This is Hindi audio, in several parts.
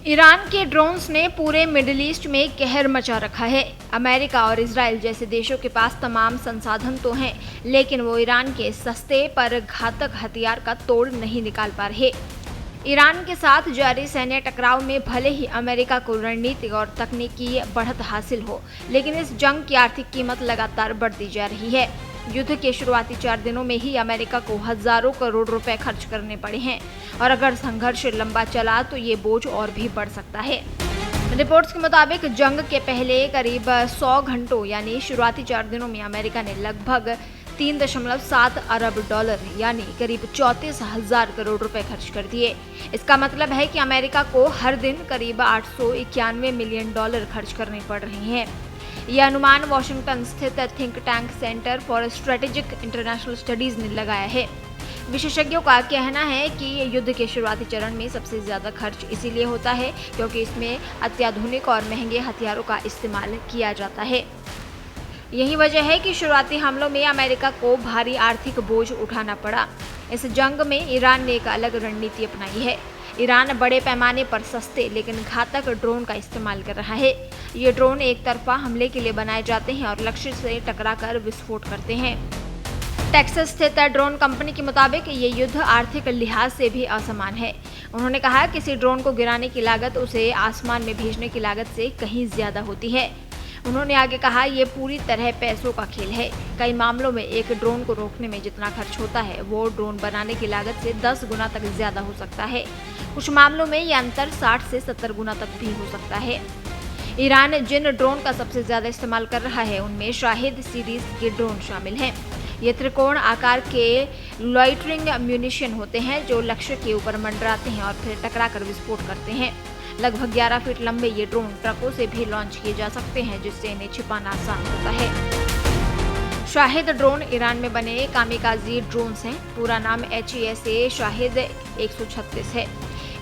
ईरान के ड्रोन्स ने पूरे मिडिल ईस्ट में कहर मचा रखा है। अमेरिका और इजराइल जैसे देशों के पास तमाम संसाधन तो हैं, लेकिन वो ईरान के सस्ते पर घातक हथियार का तोड़ नहीं निकाल पा रहे। ईरान के साथ जारी सैन्य टकराव में भले ही अमेरिका को रणनीतिक और तकनीकी बढ़त हासिल हो, लेकिन इस जंग की आर्थिक कीमत लगातार बढ़ती जा रही है। युद्ध के शुरुआती 4 दिनों में ही अमेरिका को हजारों करोड़ रुपए खर्च करने पड़े हैं और अगर संघर्ष लंबा चला तो ये बोझ और भी बढ़ सकता है। रिपोर्ट्स के मुताबिक जंग के पहले करीब 100 घंटों यानी शुरुआती 4 दिनों में अमेरिका ने लगभग 3.7 अरब डॉलर यानी करीब 34,000 करोड़ रुपए खर्च कर दिए। इसका मतलब है कि अमेरिका को हर दिन करीब 891 मिलियन डॉलर खर्च करने पड़ रहे हैं। यह अनुमान वॉशिंगटन स्थित think tank centre for strategic international studies ने लगाया है। विशेषज्ञों का कहना है कि युद्ध के शुरुआती चरण में सबसे ज्यादा खर्च इसीलिए होता है क्योंकि इसमें अत्याधुनिक और महंगे हथियारों का इस्तेमाल किया जाता है। यही वजह है कि शुरुआती हमलों में अमेरिका को भारी आर्थिक बोझ उठाना पड़ा। इस जंग में ईरान ने एक अलग रणनीति अपनाई है। ईरान बड़े पैमाने पर सस्ते लेकिन घातक ड्रोन का इस्तेमाल कर रहा है। ये ड्रोन एक तरफा हमले के लिए बनाए जाते हैं और लक्ष्य से टकराकर विस्फोट करते हैं। टेक्सास स्थित ड्रोन कंपनी के मुताबिक ये युद्ध आर्थिक लिहाज से भी असमान है। उन्होंने कहा किसी ड्रोन को गिराने की लागत उसे आसमान में भेजने की लागत से कहीं ज्यादा होती है। उन्होंने आगे कहा ये पूरी तरह पैसों का खेल है। कई मामलों में एक ड्रोन को रोकने में जितना खर्च होता है वो ड्रोन बनाने की लागत से 10 गुना तक ज्यादा हो सकता है। कुछ मामलों में यह अंतर 60 से 70 गुना तक भी हो सकता है। ईरान जिन ड्रोन का सबसे ज्यादा इस्तेमाल कर रहा है उनमें शाहिद सीरीज के ड्रोन शामिल हैं। ये त्रिकोण आकार के लॉइटरिंग म्यूनिशन होते हैं जो लक्ष्य के ऊपर मंडराते हैं और फिर टकराकर विस्फोट करते हैं। लगभग 11 फीट लंबे ये ड्रोन ट्रकों से भी लॉन्च किए जा सकते हैं जिससे इन्हें छिपाना आसान होता है। शाहिद ड्रोन ईरान में बने कामिकाजी ड्रोन्स हैं। पूरा नाम HESA शाहिद 136 है।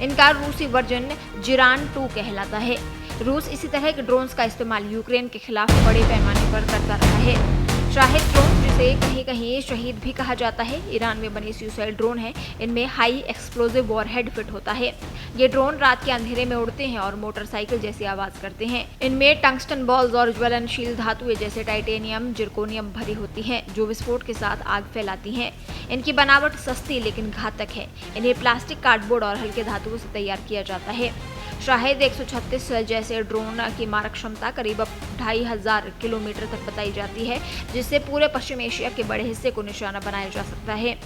इनका रूसी वर्जन जिरान 2 कहलाता है। रूस इसी तरह के ड्रोन्स का इस्तेमाल यूक्रेन के खिलाफ बड़े पैमाने पर करता रहा है। शाहिद ड्रोन जिसे कहीं कहीं शहीद भी कहा जाता है ईरान में बने सुसाइड ड्रोन है। इनमें हाई एक्सप्लोजिव वॉरहेड फिट होता है। ये ड्रोन रात के अंधेरे में उड़ते हैं और मोटरसाइकिल जैसी आवाज करते हैं। इनमें टंगस्टन बॉल्स और ज्वलनशील धातुएं जैसे टाइटेनियम जिरकोनियम भरी होती हैं जो विस्फोट के साथ आग फैलाती हैं। इनकी बनावट सस्ती लेकिन घातक है। इन्हें प्लास्टिक, कार्डबोर्ड और हल्के धातुओं से तैयार किया जाता है। शाहिद 136 जैसे ड्रोन की मारक क्षमता करीब 2500 किलोमीटर तक बताई जाती है, जिससे पूरे पश्चिम एशिया के बड़े हिस्से को निशाना बनाया जा सकता है।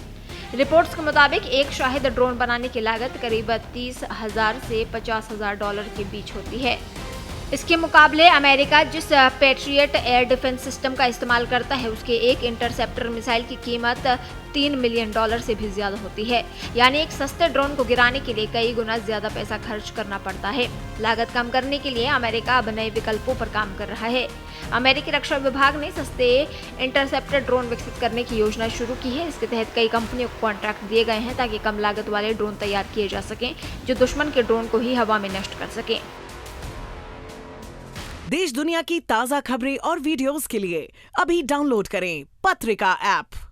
रिपोर्ट्स के मुताबिक एक शाहिद ड्रोन बनाने की लागत करीब 30,000 से 50,000 डॉलर के बीच होती है। इसके मुकाबले अमेरिका जिस पैट्रियट एयर डिफेंस सिस्टम का इस्तेमाल करता है उसके एक इंटरसेप्टर मिसाइल की कीमत 3 मिलियन डॉलर से भी ज्यादा होती है। यानी एक सस्ते ड्रोन को गिराने के लिए कई गुना ज्यादा पैसा खर्च करना पड़ता है। लागत कम करने के लिए अमेरिका अब नए विकल्पों पर काम कर रहा है। अमेरिकी रक्षा विभाग ने सस्ते इंटरसेप्टर ड्रोन विकसित करने की योजना शुरू की है। इसके तहत कई कंपनियों को कॉन्ट्रैक्ट दिए गए हैं ताकि कम लागत वाले ड्रोन तैयार किए जा सकें जो दुश्मन के ड्रोन को ही हवा में नष्ट कर सकें। देश दुनिया की ताजा खबरें और वीडियोस के लिए अभी डाउनलोड करें पत्रिका ऐप।